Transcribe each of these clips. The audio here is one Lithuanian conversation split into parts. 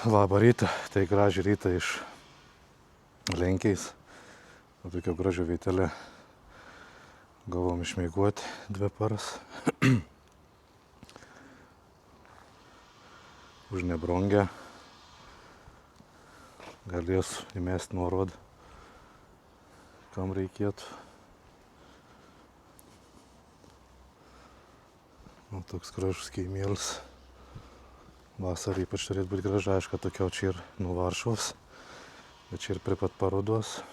Labą rytą, tai gražią rytą iš Lenkijos. Tokio gražio vietelė. Gavom išmieguoti 2 paras. Už nebrangę. Galės įmesti nuorodą, kam reikėtų. Toks gražus kaimėlis. Vasarą ypač turėtų būti graža, aišku, tokia čia ir nuo Varšuvos, bet čia ir prie pat parodos.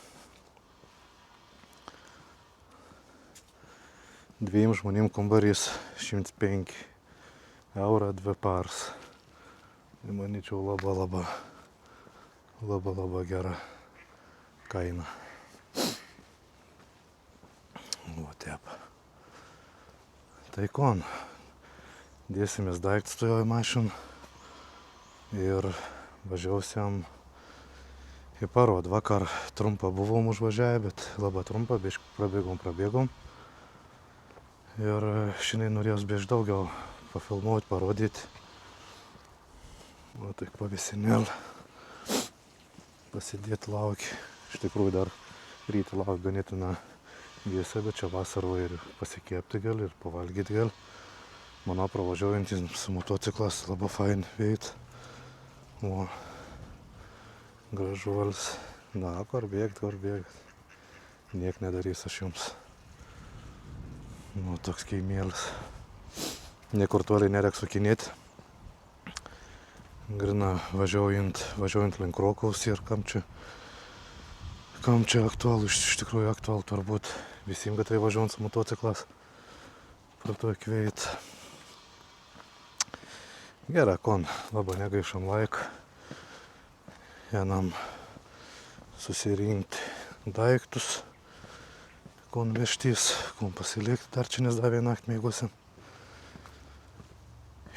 2 žmonėm kambarys 105 eurų 2 paras. Tai manyčiau labai gera kaina. O taip. Tai kon. Dėsimės daiktus toje mašiną ir važiausiam į parodą. Vakar trumpą buvom užvažiavę, bet labai trumpą, biškį prabėgom. Ir šiandien norėjau biškį daugiau pafilmuoti, parodyti. O tik pavėsinėlį. Pasidėti laukia. Iš tikrųjų dar rytą laukia ganėtina vėsa, bet čia vasarą ir pasikepti gali, ir pavalgyti gali. Mano pravažiuojantis su motociklas labai fain veit. O gražuolis. Na, kur bėgt. Niek nedarys aš jums. Nu, toks kaimėlis. Niekur toliai nereiks sukinėti. Grina važiuojant link Krokaus ir kam čia aktualu, iš tikrųjų aktualu turbūt visiems gatviai važiuojant su motociklas. Prato kveit. Gerai, kon, labai negaišam laiką. Vienam susirinkti daiktus, kon vežtys, kon pasilikti, dar čia nesdavė naktį mėgusim.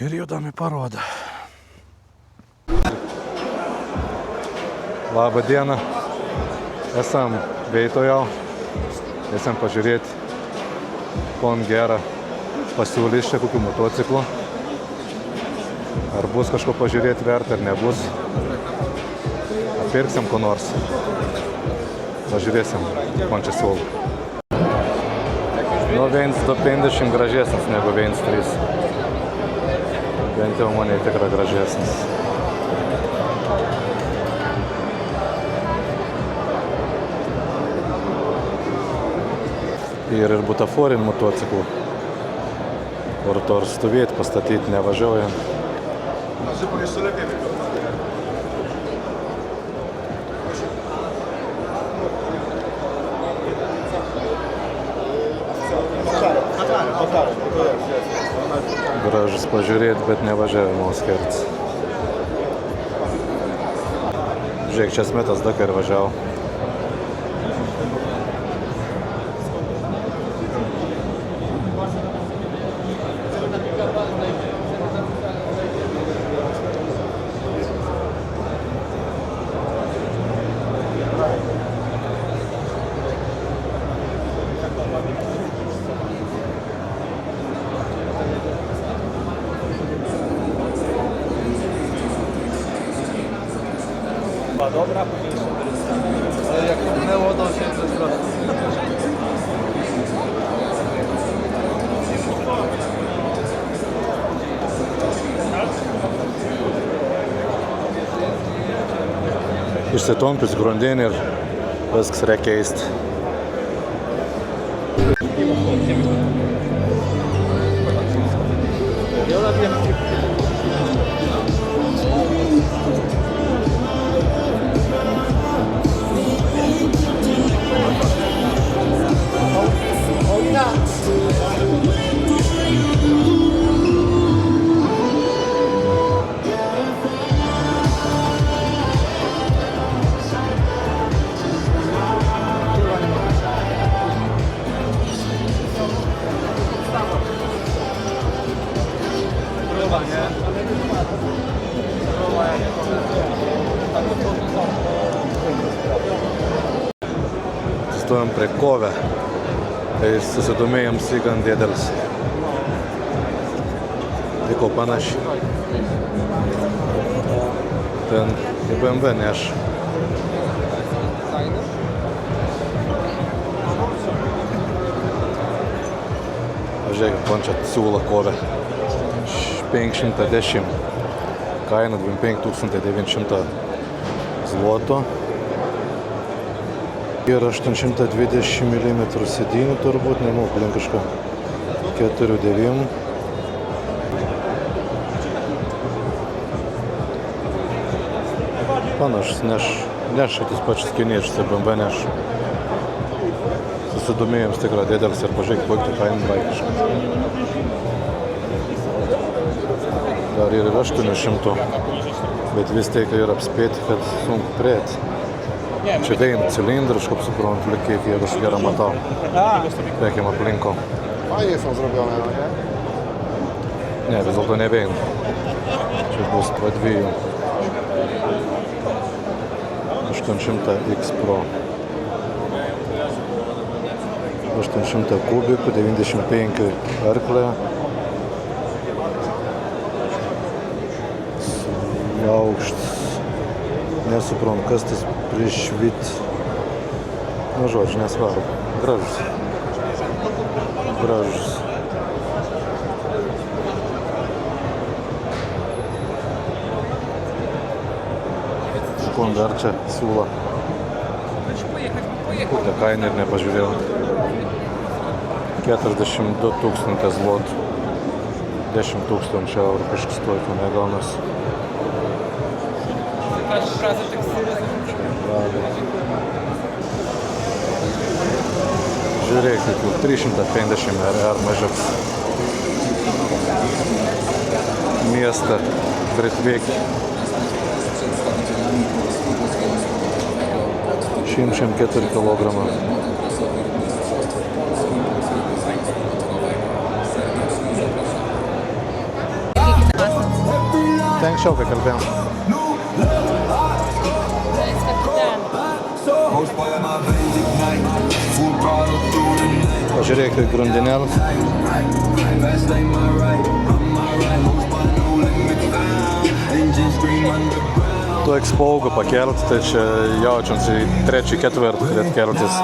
Ir judam į parodą. Labą dieną. Esam veito jau. Esam pažiūrėti, kon gerą pasiūlys čia kokių motociklų. Ar bus kažko pažiūrėti verta, ar nebus. Apirksim ko nors. Pažiūrėsim, kon čia siūlo. Nu, 1.250 gražesnis negu 1.3. Bent jau man tikrai gražesnis. Ir butaforinį motociklų. Kur to stovėti, pastatyti nevažiuojant. Gražus pažiūrėti, bet nevažiavimo skerts. Žiūrėk, čia smetas Dakar važiavo. Dobra, ale jak pchnęło, to się zwraca. Išsitompis grandinį ir viskas reikia keisti. Stojom prie Kovę, tai susidomėjams į gan didelis. Liko panašiai. ten į BMW neš. Žiūrėkit, man čia siūla kovė. 510. Kaina 25 zlotų. Ir 820 mm sėdynių turbūt, nemanau, blin kažką. 4-9. Panašus, neš šitus pačius kiniečius ir BMW neš. Susidomėjams tikrai didelis ir pažiūrėkit, kokį kainą vaikišką. Dar ir 800, bet vis tiek ir apspėti, kad sunku prieiti. Čia vein cilindrą, kaip suprantu, kiek jėgus gerą matau. Pėkim aplinko. Fajnie są zrobione, no nie? Ne, vis dėlto ne vein. Čia bus po 2. 800 X Pro. 800 kubikų, 95 arklė. Aukštas. Nesuprantu, kas tas prišvit. Nu, žodžiu, nesvarbu. Gražus. Gražus. Sekund dar čia siūla. Kokią kainą ir nepažiūrėjau. 42 000 zlotų. 10 000 eurų kažkas tokio negaunas. Žiūrėkit, 350 ar mažiau. Miestą pritveikti. 104 kilogramą. Tai anksčiau, kai kalbėjom. Pažiūrėkit grandinėlę. Tu ekspaugą pakelt, tai čia jaučiams į 3-4 turėtų keltis.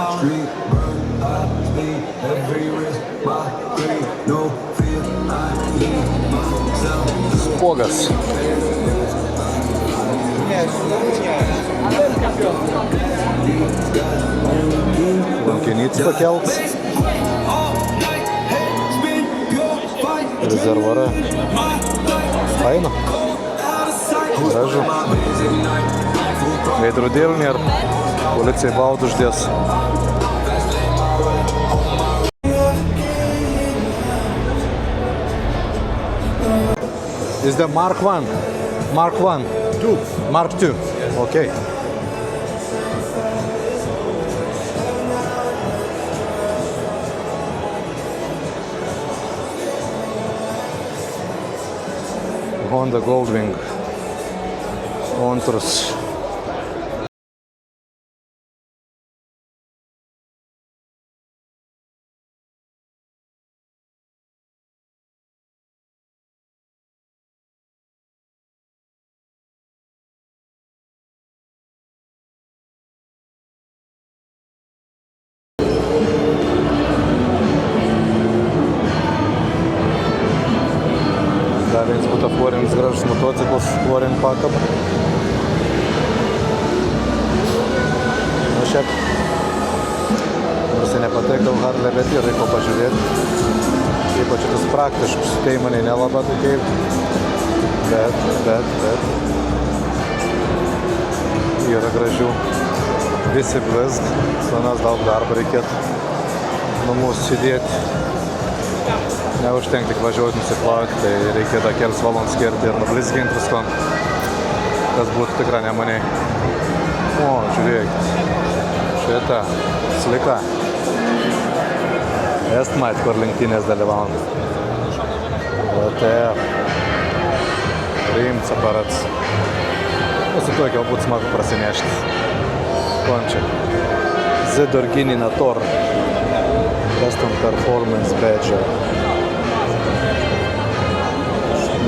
Spogas. Lankenytis pakelt. Rezervuarą. Faina. Gražu. Veidrodėlį ir policijai baudų uždės. Is the Mark 1? Mark 1? 2. Mark 2. Okay. Honda Goldwing. Antras. Dar vienas butaforinis gražus motociklas, Foreign Pickup. Nu šiaip, nors ir nepatiko Harley, bet yra ko pažiūrėti. Ypač šitas praktiškus, tai mane nelabai tokiai, bet yra gražių. Visi blizg, senas daug darbo reikėtų namus sėdėti. Neužtenka tik važiuoti nusiplauti, tai reikėtų kelias valandas skirti ir nublizginti visko. Tas būtų tikrai nemaniai. O, žiūrėkit. Šitą, slika. Estmat, kur lenktynės dalyvaujant. VTF. Rimts aparats. Su tuo galbūt smagu prasinešti. Končia. Z-Dorgini Nator. Custom Performance Badge.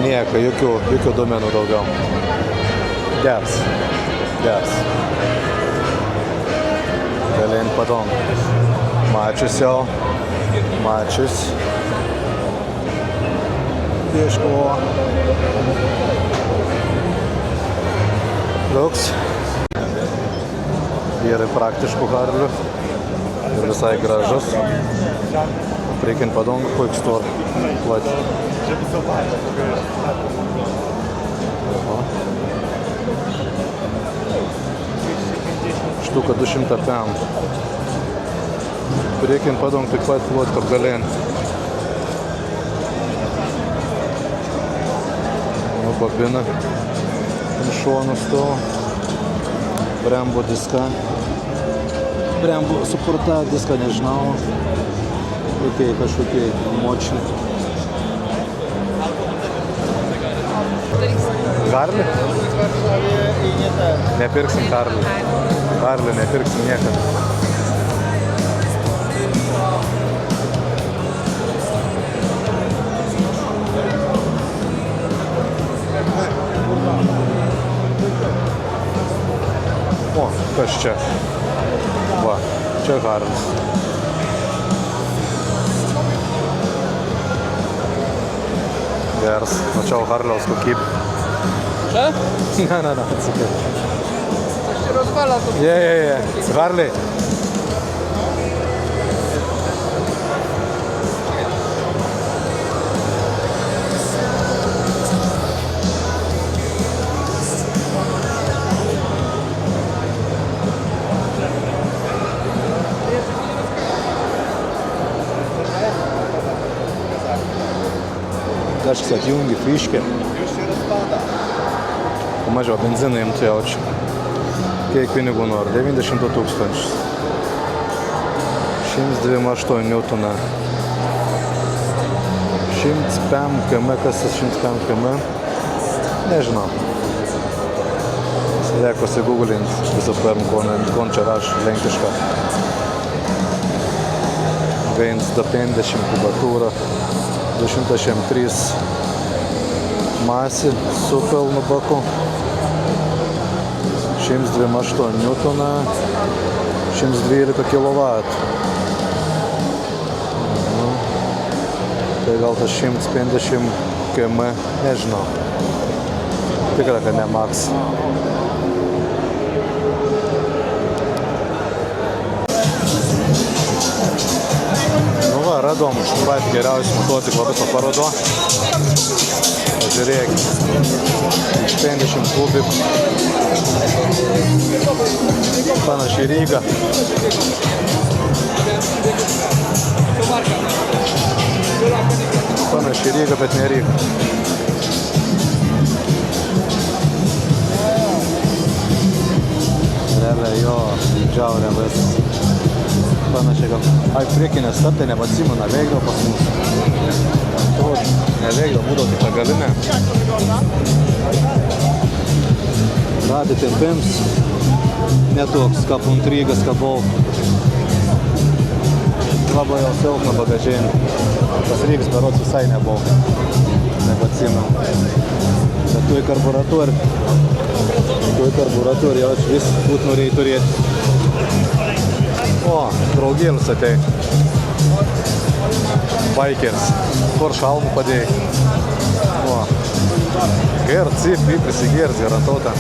Nieko, jokių duomenų daugiau. Geras. Geras. Galin Padong. Mačius jau. Mačius. Ieškovo. Liuks. Vyrai praktiškų harlių. Ir visai gražus. Priekin Padong, quick store. Plati. Štuka 200 pėm. Priekin Padong taip pat plot kaip Galin. Babina ant šonų stovo. Brembo diska. Brembo sukurta diska, nežinau. Tokiai kažkokiai močni. Harley? Nepirksim Harley. Harley nepirksim niekada. O, kas čia? Va, čia Harlis. Geras, mačiau Harliaus kokybę. Čia? Ne, atsikai. Aš čia rozwala to. Je. Harley. Kažkas atjungi fiškę. Pamažiau benziną imtų jaučiu. Kiek pinigų nori? 92 000. 128 Newtoną. 105 km. Kas tas 105 km? Nežinau. Reik pasigūglint visą pirmą, kon čia rašo lenkišką. 150 kubatūra. 203 masė su pilnu baku. 128 Newtoną. 112 kW. Tai gal tas 150 km, nežinau. Tikra, kad ne max. Radom patį geriausią motociklą viso parodo. Pažiūrėkit. 50 kubikų. Panašiai Ryga. Panašiai Ryga, bet ne Ryga. Realiai jo, džiaurė vis. Panašiai gal. Ai, priekinė stabdė, neatsimena, veikdavo pas mus. Neveikdavo, būdavo tik ta galinė. Radė tempims. Netoks, kaip ant Rygas, kaip buvau. Labai jau silpna bagažinė. Tas Rygas berods visai nebuvau. Neatsimenu. Bet tu į karburatūrį. Jau vis būt norėjai turėti. O, draugėlis atei. Bikers. Kur šalmų padėjai. O. Gerc, prisigerc, garantuota.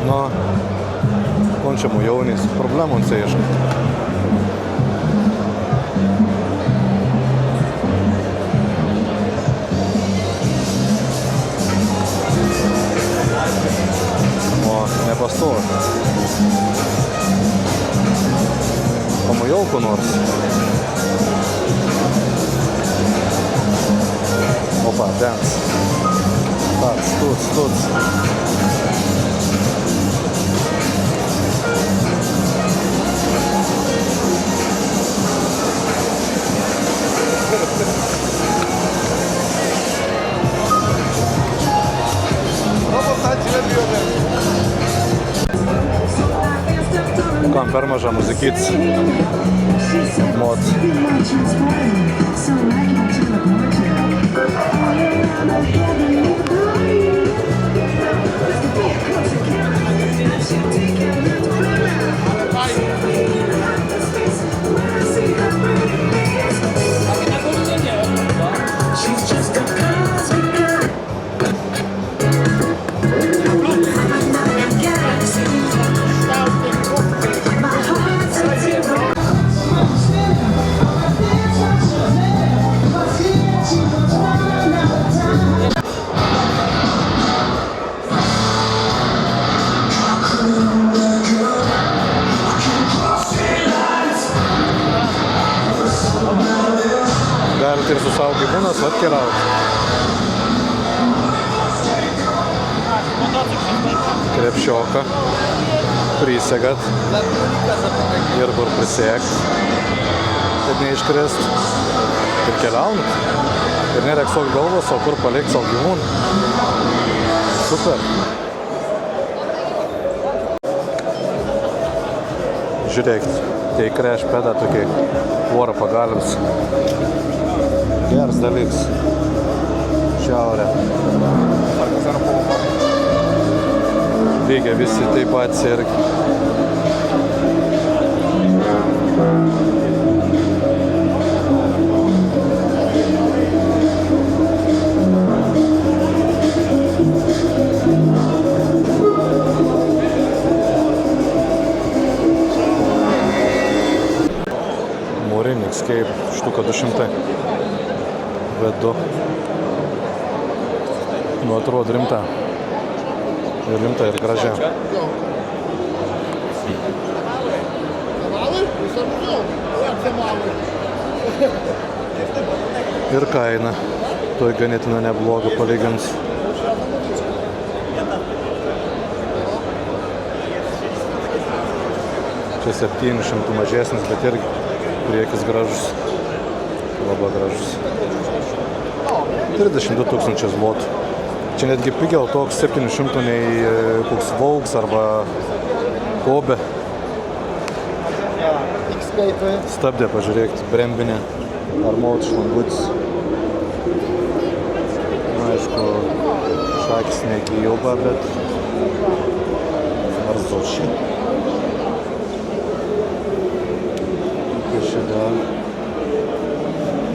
No, on čia mu jaunys. Problemų on se ieško. Nepastovi. Pamajau ko nors. Opa, dance. Studs. Kam per maža muzikyts. Mod. keliauti. Krepšioką prisegat ir kur prisėgt, kad neiškrist ir keliaunat. Ir nereiks savo galvos, o kur palikt savo gyvūną. Super. Žiūrėkit, tai crash peda tokiai oro pagalbs. Geras dalyks. Šiaurė. Lygia visi taip pat sirgi. Mūrinis, kaip štuka 200. V2. Nu, atrodo rimta. Ir rimta ir gražia. Ir kaina. Toj ganėtina nebloga palygins. Čia 700 mažesnis, bet irgi priekis gražus. Labai gražus. 32 000 zlotų. Čia netgi pigiau toks 700 nei koks Vauks arba Kobe. Stabdė, pažiūrėkit, brembinė, armaut šlangutis. Aišku, šakis neįgyjoba, bet arzoši. Kas čia dar?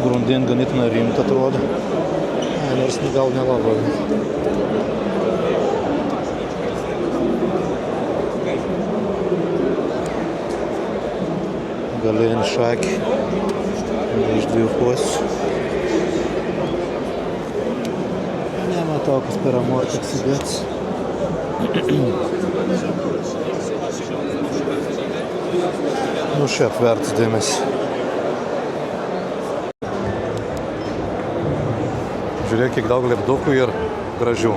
Grundin ganėtina rimta atrodo. Nors gal nelabai. Galėjant šakį. Iš 2 pusių. Nematau, kas per amortiks įdėts. Nu šiaip vertas dėmesį. Žiūrėk, kiek daug lipdukų ir gražių.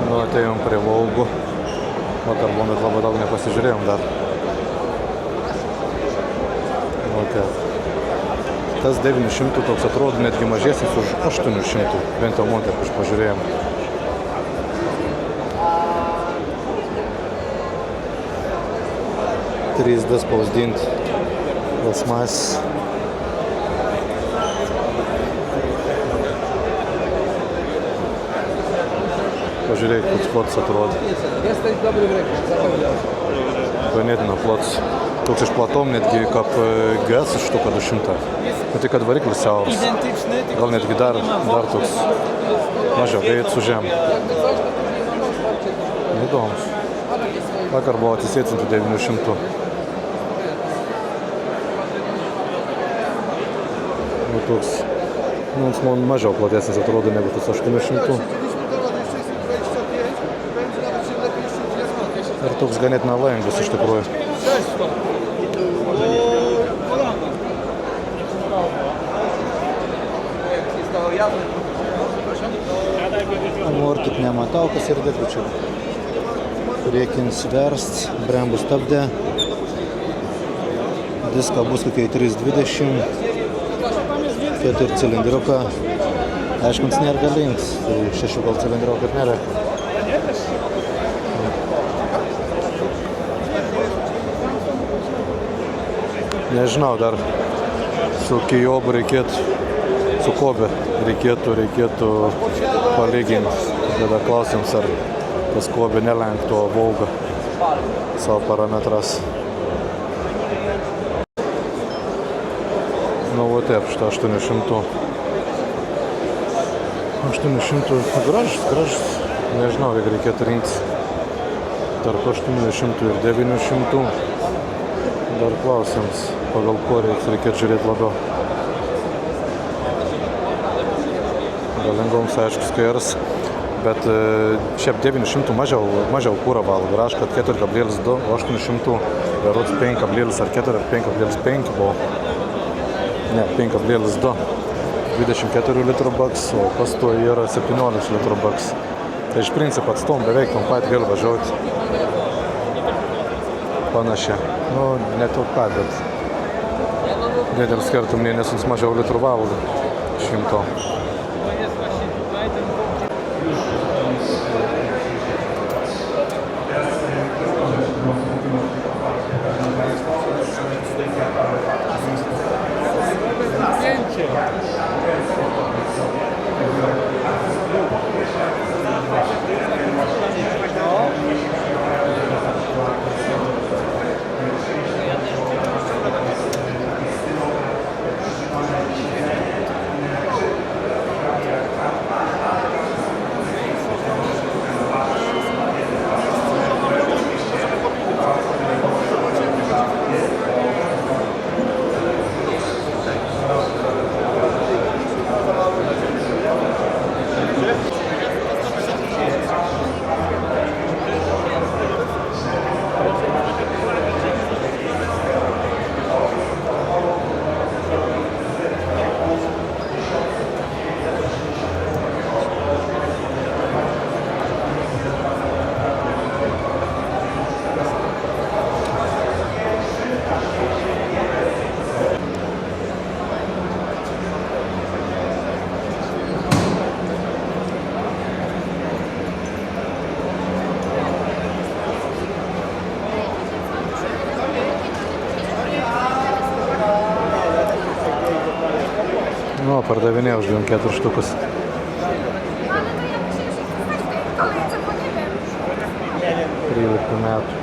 Nu, atėjom prie Vaugų. Vakar buvom, bet labai daug nepasižiūrėjom dar. Nu, tas 900 toks atrodo netgi mažesnis už 800. Bent jau man, kaip aš pažiūrėjom. Trys D spausdinti plasmas. Pažiūrėk, koks plots atrodo. Ganėtina plots. Toks išplatom netgi kaip GS štuka 200. Bet tik kad variklis siauras. Gal netgi dar toks mažiau eit su žem. Įdomus. Vakar buvo atsisėtinti 900. Nu, toks, man mažiau platesnis atrodo negu tas 800. Ir toks ganėtina lengvas iš tikrųjų. Amortik nematau, kas ir dėkručiau. Priekins verst, brembu stabdė. Diska bus kokiai 320. 4 cilindriuką. Aišku, jis nėra galingas. Tai 6 gal cilindriuką ir nėra. Nežinau, dar su Kijobu reikėtų, su Kobe reikėtų palyginti. Tada klausims, ar tas Kobe nelenktų Vaugą savo parametras. Nu, va taip, šitą 800. 800 gražus. Nežinau, kiek reikėtų rinktis tarp 800 ir 900. Dar klausims, pagal ko reikėtų žiūrėti labiau. Galingoms, aišku, skairs. Bet šiaip 900 mažiau kūro valgo. Rašo, kad 4,2, o 800 berods 5, ar 4 ar 5,5 buvo. Ne, 5,2. 24 litrų baks, o pastoji yra 17 litrų baks. Tai iš principo atstom beveik tom pat gali važiuoti. Panašiai. Nu, ne to ką, bet didelis skirtum mėnesius mažiau litrų valgo. 100. Nu, pardavinėjau už 4 štukus. Ale to ja myślę, że jesteś w tej kolejce, bo nie wiem. 13 metų.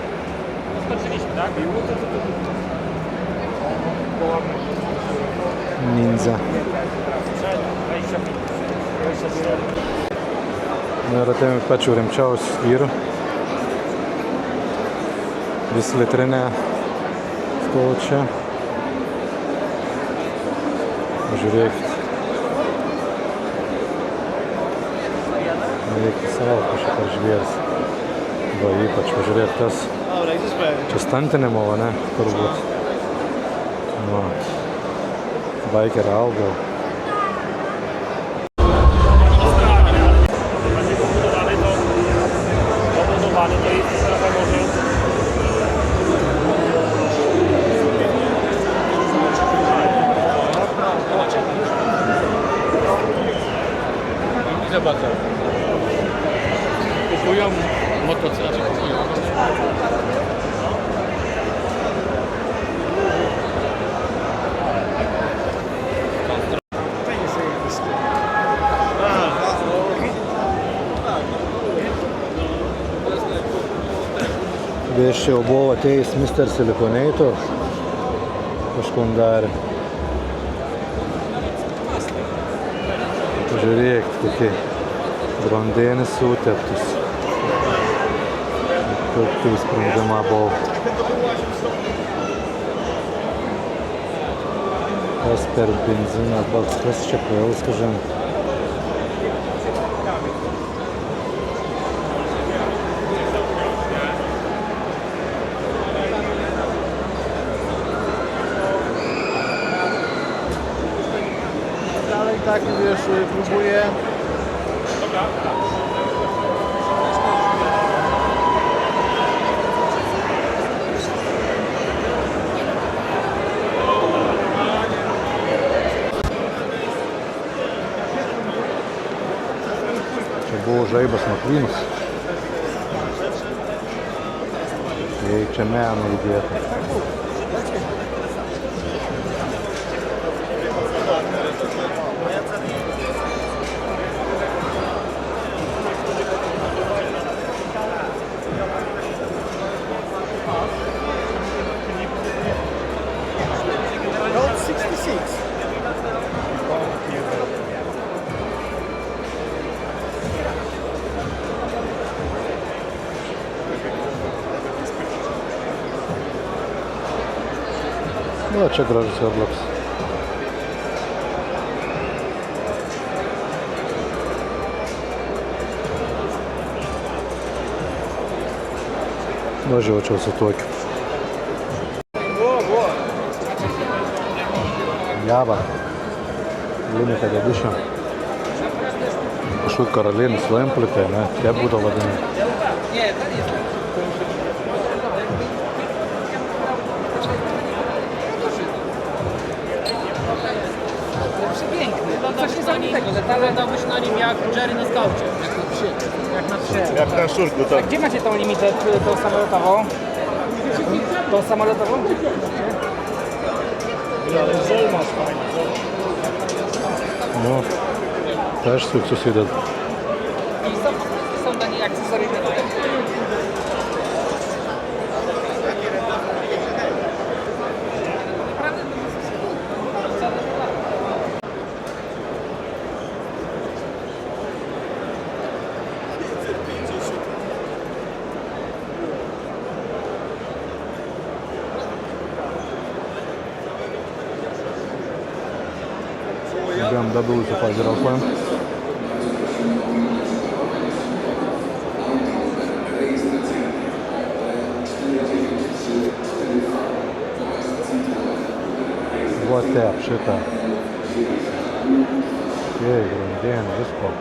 Ninja. Nu, ir atėjome pačių rimčiausių vyrų. Vis litrinė stovo čia. Žiūrėkit. Reikia savo kažką žvėris. Va, ypač pažiūrėk tas. Čia stantinimo, va, ne? Turbūt. Va. Baikerą augau. Kupują motocykle. Iš čia jau buvo atėjęs Mr. Silikonator. Kažkom darė. Pažiūrėkit, kokie grandėnis suteptus. Tokių sprendimą buvo. Kas per benziną baks, kas čia pajaus, kažin. Ale i tak, wiesz, próbuję. Čia buvo žaibas McQueen'as. Jei čia meno įdėta. Road 66. Nu, čia gražus Roblox. Važiuočiau su tokiu. Java. Limited edition. Kažkokiu karalienės lemplikai, ne? Tie būdavo vadinami. Przepiękny. Coś niesamowitego, że talent dałbyś na nim jak Jerry na skaucie. Jak na psie. Jak na szurku, tak. Gdzie macie tą limited, tą samolotową? Tą samolotową? Ale żel masz fajny. No, też sukces jeden. I są dla niej akcesoryjne. BMW su pažiūrėkojom. Вот те обшита. Jej, grundienė, visko.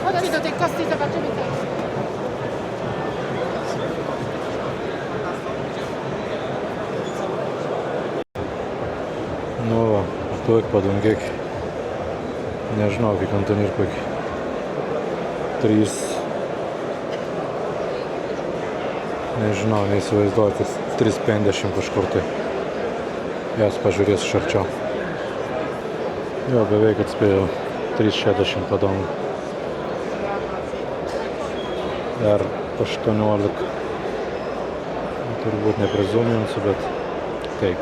Chodźcie do tej kostki, zobaczymy to. Nu, tuoj padangėk. Nežinau, kiek konteinerių kokį. 3. Nežinau, neįsivaizduoju, kad 3,50 kažkur tai. Jas pažiūrės iš arčiau. Jo, beveik atspėjau. 3,60 padangų. R18. Turbūt neprezuminsiu, bet taip.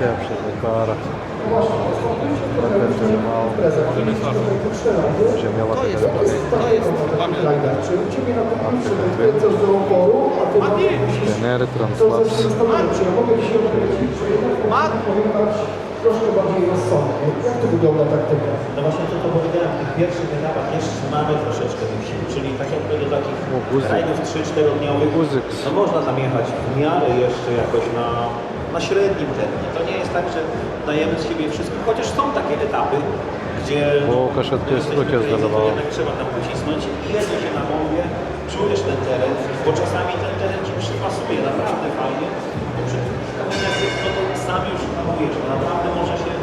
Pierwszy dekara. Ziemiowa To jest trenery, translaps. Troszkę bardziej rozsądnie. Jak to wygląda taktyka? No właśnie to powiedziałem, w tych pierwszych etapach jeszcze mamy troszeczkę tych sił, czyli tak jakby do takich rajdów 3-4-dniowych no można tam jechać w miarę jeszcze jakoś na średnim tempie. To nie jest tak, że dajemy z siebie wszystko, chociaż są takie etapy, gdzie Kaszetkę jest jesteśmy trochę crazy, to zdawało. jednak trzeba tam pocisnąć i jedzie się na mąwie, czujesz ten teren, bo czasami ten teren ci przypasuje naprawdę fajnie, bo przy tych kamieniach no to sam już hamujesz, bo naprawdę może się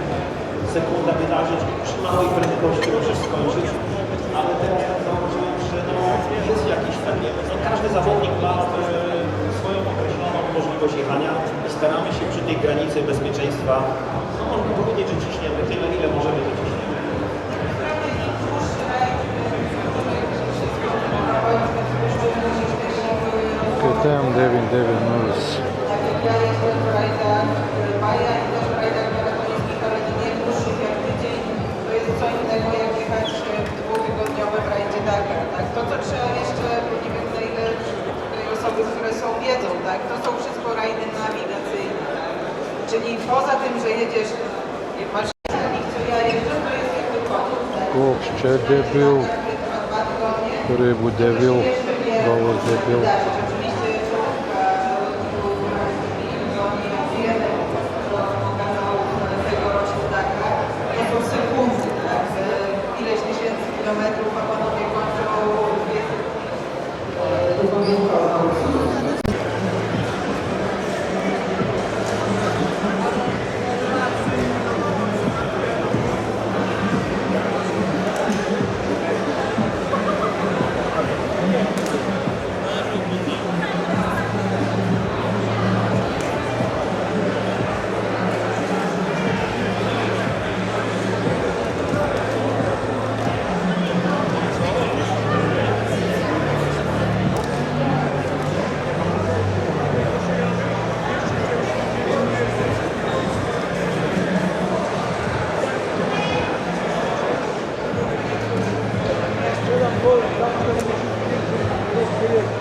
sekunda wydarzyć i przy małej prędkości możesz skończyć, ale teraz tak zauważyłem, że no, jest jakiś pewnie, no, każdy zawodnik ma swoją określoną możliwość jechania i staramy się przy tej granicy bezpieczeństwa, no można powiedzieć, że ciśniemy tyle, ile możemy, to ciśniemy. Te 7990. Baja i też w rajdach maratońskich, ale nie dłuższych jak tydzień, to jest co innego jak jechać w dwutygodniowym rajdzie Dakar, tak? To, co trzeba jeszcze, bo nie wiem na ile tutaj osoby, które są wiedzą, tak? To są wszystko rajdy nawigacyjne, tak? Czyli poza tym, że jedziesz, masz nich, co ja jeżdżę, to jest jakby koniec, tak? Koks čia debil, Trwa 2 tygodnie. turi būti debil, galvos debil. Oczywiście tegoroczny Dakar, to są sekundy, tak? Ileś tysięcy kilometrów, a panowie kończą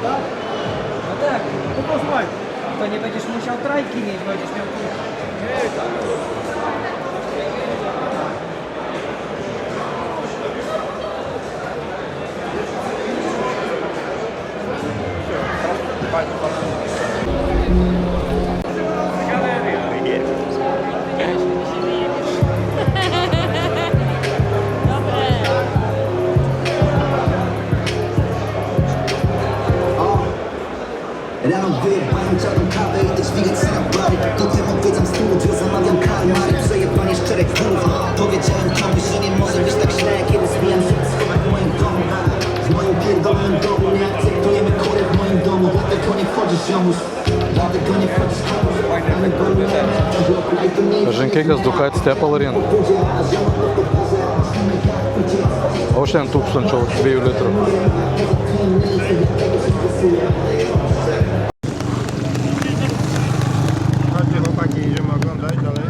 No tak, to posłuchaj. To nie będziesz musiał trajki mieć, będziesz miał tu. Rano wyjebałem czarną kawę i też widać na bary. Potem odwiedzam studio, zamawiam kalmary. Przejebanie szczerek znów. Powiedziałem komuś, że nie może być tak źle, kiedy zmieniam się w moim domu. W moim pierdolonym domu nie akceptujemy kurę w moim domu. Dlatego nie wchodzisz ziomuś, dlatego nie wchodzisz komuś. Ale bolujemy w bloku i to nie Pažinkėkas Ducati Stepalarin. O šiandien 1002 litrų. Chodźcie chłopaki, idziemy oglądać dalej.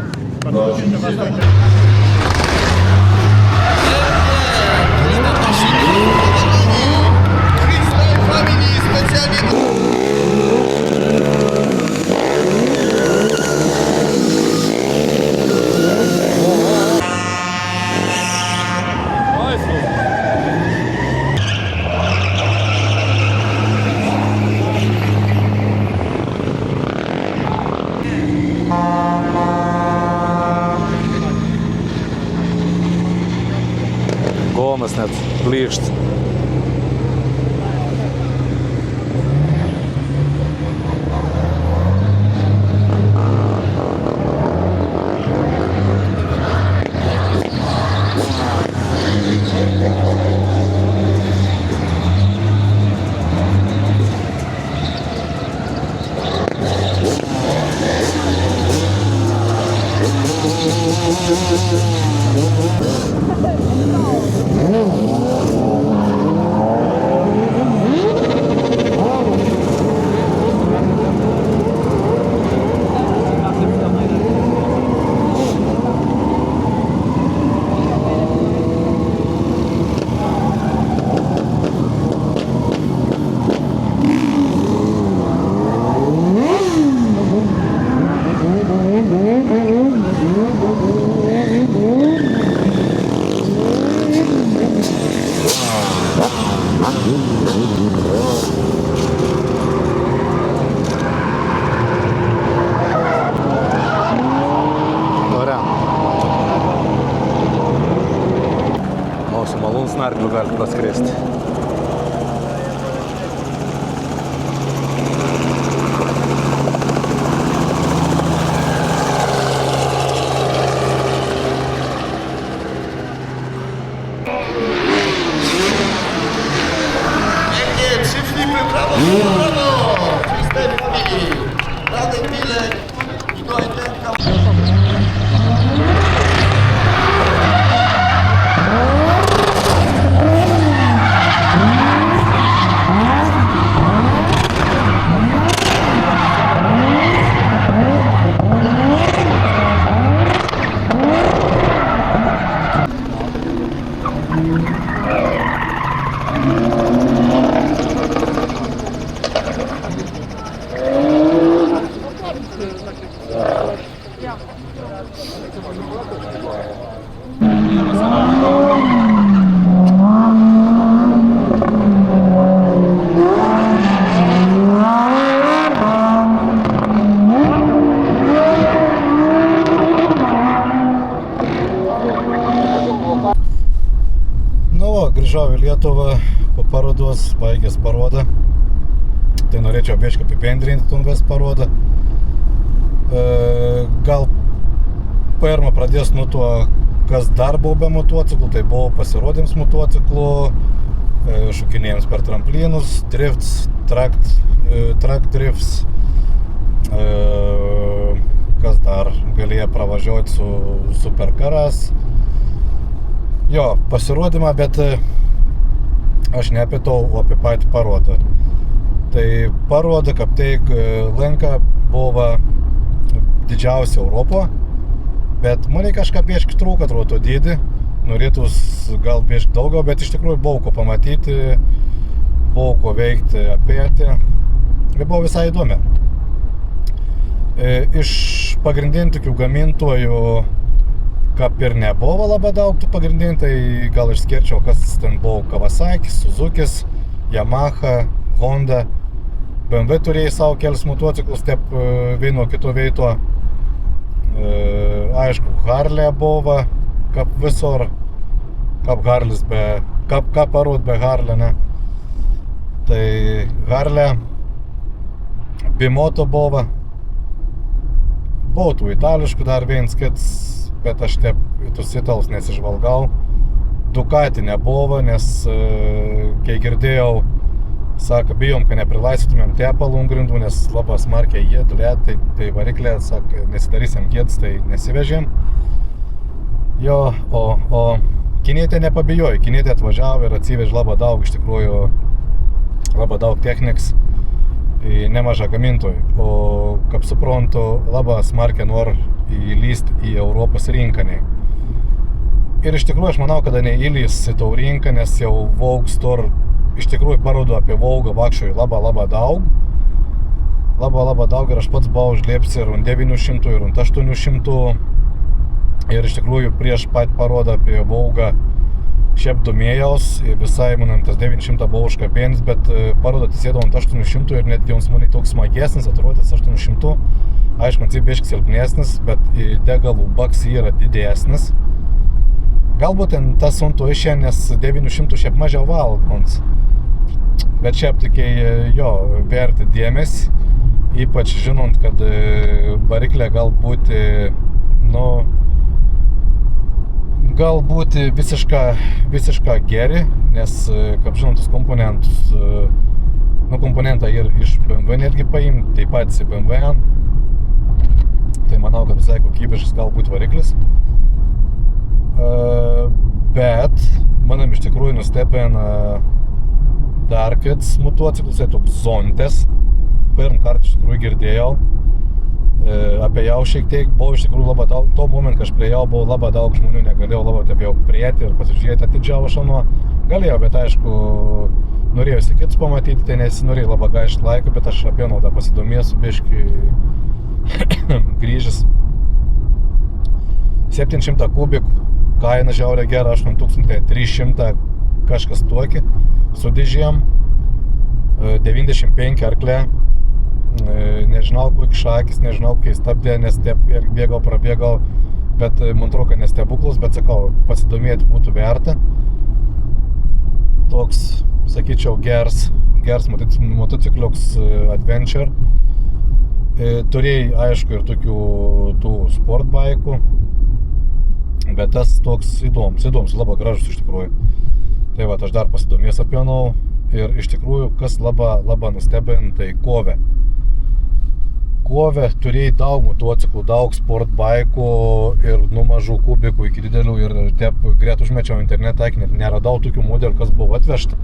Gomas net plyšt. O, su malūnsnargliu galite praskristi. Nu, grįžau į Lietuvą po parodos, baigęs parodą. Tai norėčiau biškį apibendrinti Tungas parodą. Gal pirmą pradės nuo to, kas dar buvo be motociklų. Tai buvo pasirodyms motociklų, šokinėjams per tramplinus, drifts, track drifts. Kas dar galėjo pravažiuoti su superkaras. Jo, pasirodymą, bet aš ne apie to, o apie patį parodą. Tai paroda, kaip teik, Lenka buvo didžiausia Europo, bet mane kažką bieški trūko, atrodo, dydį. Norėtus gal bieški daugiau, bet iš tikrųjų buvo ko pamatyti, buvo ko veikti, apėti. Ir buvo visai įdomi. Iš pagrindinių tokių gamintojų kaip ir nebuvo labai daug tų pagrindinių, tai gal išskirčiau, kas ten buvo Kawasaki, Suzukis, Yamaha, Honda. BMW turėjo savo kelius motociklus, taip vieno kito veito. Aišku, Harley buvo, kaip visur, kaip Harleys be, kaip parod be Harley, ne. Tai Harley, Bimoto buvo. Buvo tų itališkų dar viens kits, bet aš taip tus italus nesižvalgau. Ducati nebuvo, nes kai girdėjau, sako, bijom, kad neprilaistytumėm tepalų grindų, nes labai smarkiai jėdulė, tai variklė, sako, nesidarysim gėdus, tai nesivežėm. Jo, o kinietė nepabijojo, kinietė atvažiavo ir atsivež labai daug, iš tikrųjų, labai daug techniks į nemažą gamintojų. O, kaip suprantu, labai smarkiai nori įlysti į Europos rinką. Ir iš tikrųjų aš manau, kada neįlys į tau rinką, nes jau Vogue Store iš tikrųjų parodo apie Vogue vakščiui labai daug. Labai daug ir aš pats buvau užliepsi ir 900 ir 800. Ir iš tikrųjų prieš pat parodą apie Vogue šiaip domėjaus, visai manam tas 900 buvo užkabėnis, bet parodą atsėdau ant 800 ir netgi jums manai toks smagesnis, atrodės 800. Aišku, man biškis silpnesnis, bet degalų baks yra didesnis. Galbūt ten tas suntu išė, nes 900 šiaip mažiau valgons. Bet šiaip tikai jo, verti dėmesį, ypač žinant, kad variklė galbūt, galbūt visiška geri, nes, kaip žinot, tos komponentus, komponentą ir iš BMW netgi paimti, taip pat į BMW. Tai manau, kad visai kokybiškas galbūt variklis. Bet manim iš tikrųjų nustebina dar kits motociklus, tai toks Zontes. Pirmą kartą iš tikrųjų girdėjau. Apie jau šiek tiek buvo iš tikrųjų labai daug. Tuo momentu, kai aš prie jau buvo labai daug žmonių, negalėjau labai taip jau prieiti ir pasižiūrėti atidžiau aš nuo. Galėjau, bet aišku, norėjusi kitus pamatyti, tai nesinorėjau labai gaišti laiką, bet aš apie naudą pasidomėsiu biškį grįžęs. 700 kubikų, kaina žiauriai gera, 8300 kažkas tokį, su dėžėm, 95 arklė. Nežinau, kokie šakis, nežinau, kai stabdė, nes prabėgau, bet man atrodo, kad nestebuklus, bet sakau, pasidomėti būtų verta. Toks, sakyčiau, gers motocikliuks adventure. Turėjai, aišku, ir tokių sportbaikų, bet tas toks įdomus, labai gražus iš tikrųjų. Tai va, aš dar pasidomės apie nau ir iš tikrųjų, kas labai nustebino, tai Kove. Kove turėjai daug motociklų, daug sportbaikų ir nuo mažų kubikų iki didelių ir taip greit užmečiau internetą, net neradau tokių modelių, kas buvo atvežta.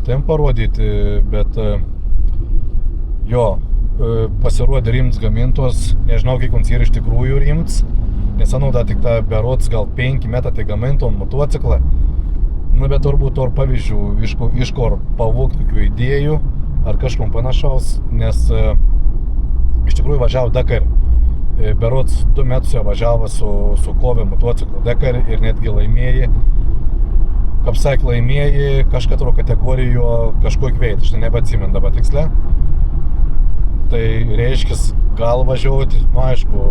Tai parodyti, bet jo, pasirodė rimts gamintos, nežinau, kiek ons yra iš tikrųjų rimts, nes anauda tik ta berods gal 5 metai tai gaminto motociklą. Bet turbūt to pavyzdžių, iš kur pavogti tokių idėjų ar kažkom panašaus, nes iš tikrųjų važiavo Dakar berods 2 metus jau važiavo su Kove motociklu Dakar ir netgi laimėjai, kaip sakė, laimėjai kažkatro kategorijo kažkokį veitą, aš nebeatsimenu dabar tiksliai. Tai reiškis gal važiuoti, nu aišku,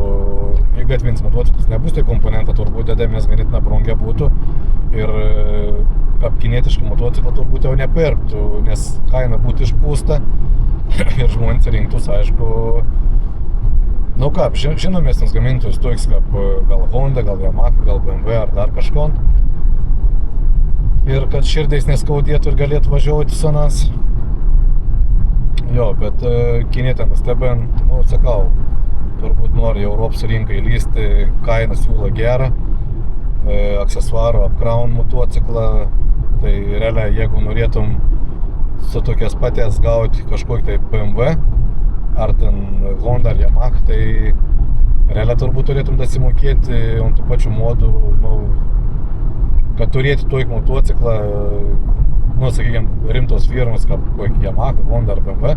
į gatvinis motociklas nebus, tai komponentą turbūt dėdėmės ganėtina brangia būtų ir kaip kinietišką motociklą turbūt jau nepirktų, nes kaina būtų išpūsta ir žmonės rinktus, aišku, nu kaip, žinomesnis gamintojus toks kaip gal Honda, gal Yamaha, gal BMW ar dar kažko. Ir kad širdiais neskaudėtų ir galėtų važiuoti senas. Jo, bet kinietė nustebin, nu, sakau, turbūt nori Europos rinkai lysti, kainą siūlo gerą, aksesuarų apkraun motociklą, tai realiai, jeigu norėtum su tokias paties gauti kažkokį tai BMW, ar ten Honda ar Yamaha, tai realiai turbūt turėtum dasimokėti ant tų pačių modų, nu, kad turėti tokį motociklą, nu, sakykime, rimtos firmos, kaip kokį Yamaha, Honda ar BMW,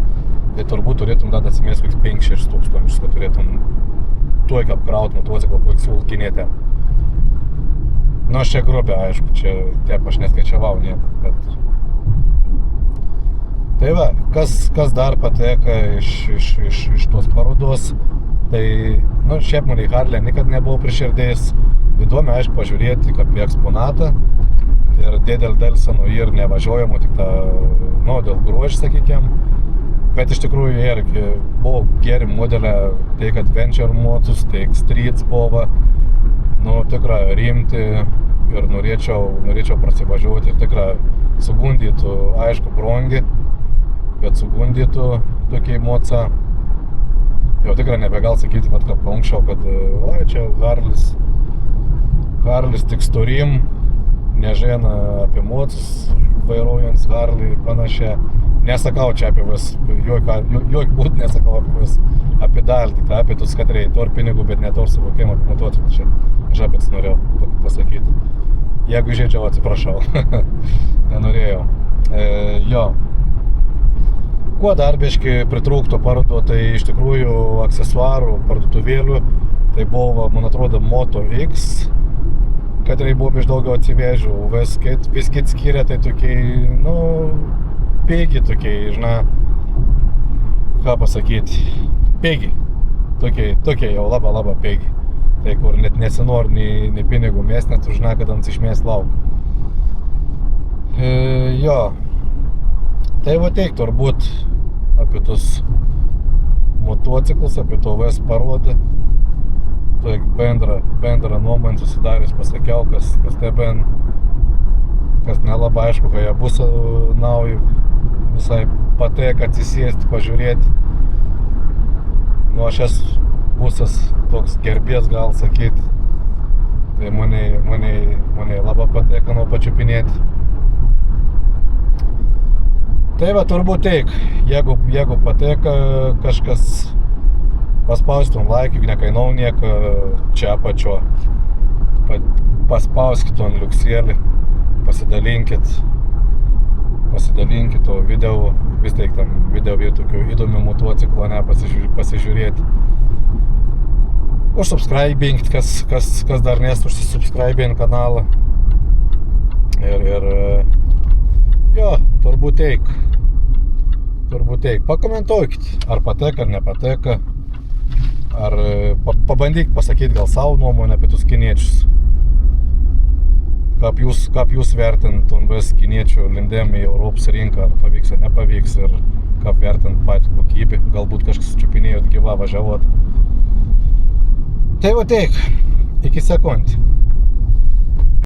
tai turbūt turėtum dar atsimės kokius 5-6 tūkstančius, kad turėtum tokį apkraut motociklą, kokį siūl kinietė. Nu, aš čia grubė, aišku, čia taip aš neskaičiavau nieko, bet... Tai va, kas dar pateka iš tos parodos, tai, nu, šiaip man į Harley niekad nebuvo priširdėjęs. Įdomi, aišku, pažiūrėti kaip į eksponatą ir dėl senų ir nevažiuojamų, tik ta, nu, dėl grožį, sakykime. Bet iš tikrųjų irgi buvo geri modelė, tiek Adventure modus, tiek Streets buvo, nu, tikrai rimti ir norėčiau prasivažiuoti ir tikrai sugundytų, aišku, brangi, bet sugundytų tokiai moca. Jau tikrai nebegal sakyti, kad kaip anksčiau, kad oi, čia Harlis tik storim, nežina apie mocus, vairuojant Harley panašiai. Nesakau čia apie vis, jok būt nesakau apie vis, apie dalį, tik apie tus katrei, tor pinigų, bet ne tor suvokimą apie motociklą. Čia žabėts norėjau pasakyti. Jeigu žaidžiau, atsiprašau. Nenorėjau. Jo. Kuo dar biškį pritrūkto parodo, tai iš tikrųjų aksesuarų parduotuvėlių, tai buvo, man atrodo, Moto X, katrai buvo biš daugiau atsivežių, vis kit skiria, tai tokiai, nu, pegi tokiai, žinai, ką pasakyti, pegi, tokiai jau labai pegi, tai kur net nesinori nei pinigų mės, net žinai, kad ant išmės lauk. Jo. Tai va teik turbūt apie tos motociklus, apie to VS parodą. Tai bendrą nuomonę susidarius pasakiau, kas stebin, kas nelabai aišku, kai jie bus nauji, visai patek atsisėsti, pažiūrėti. Nu, aš esu busas toks gerbės, gal sakyti. Tai mane labai pateka nuo pačiupinėti. Tai va, turbūt teik, jeigu pateka kažkas, paspaustum like, nekainau nieko čia apačio. Paspauskit ant liuksėlį, pasidalinkit to video, vis teik tam video tokių įdomių motociklų, ne, pasižiūrėti. Užsubscribink, kas dar nes užsisubscribink kanalą. Ir jo, turbūt teik. Pakomentuokit, ar pateka, ar nepateka. Ar pabandyk pasakyti gal savo nuomonę apie tus kiniečius. Kaip jūs vertint vis kiniečių lindėm į Europos rinką, ar pavyks ar nepavyks, ir kaip vertint patį kokybę. Galbūt kažkas čiupinėjot gyvą važiavot. Tai va teik, iki sekundį.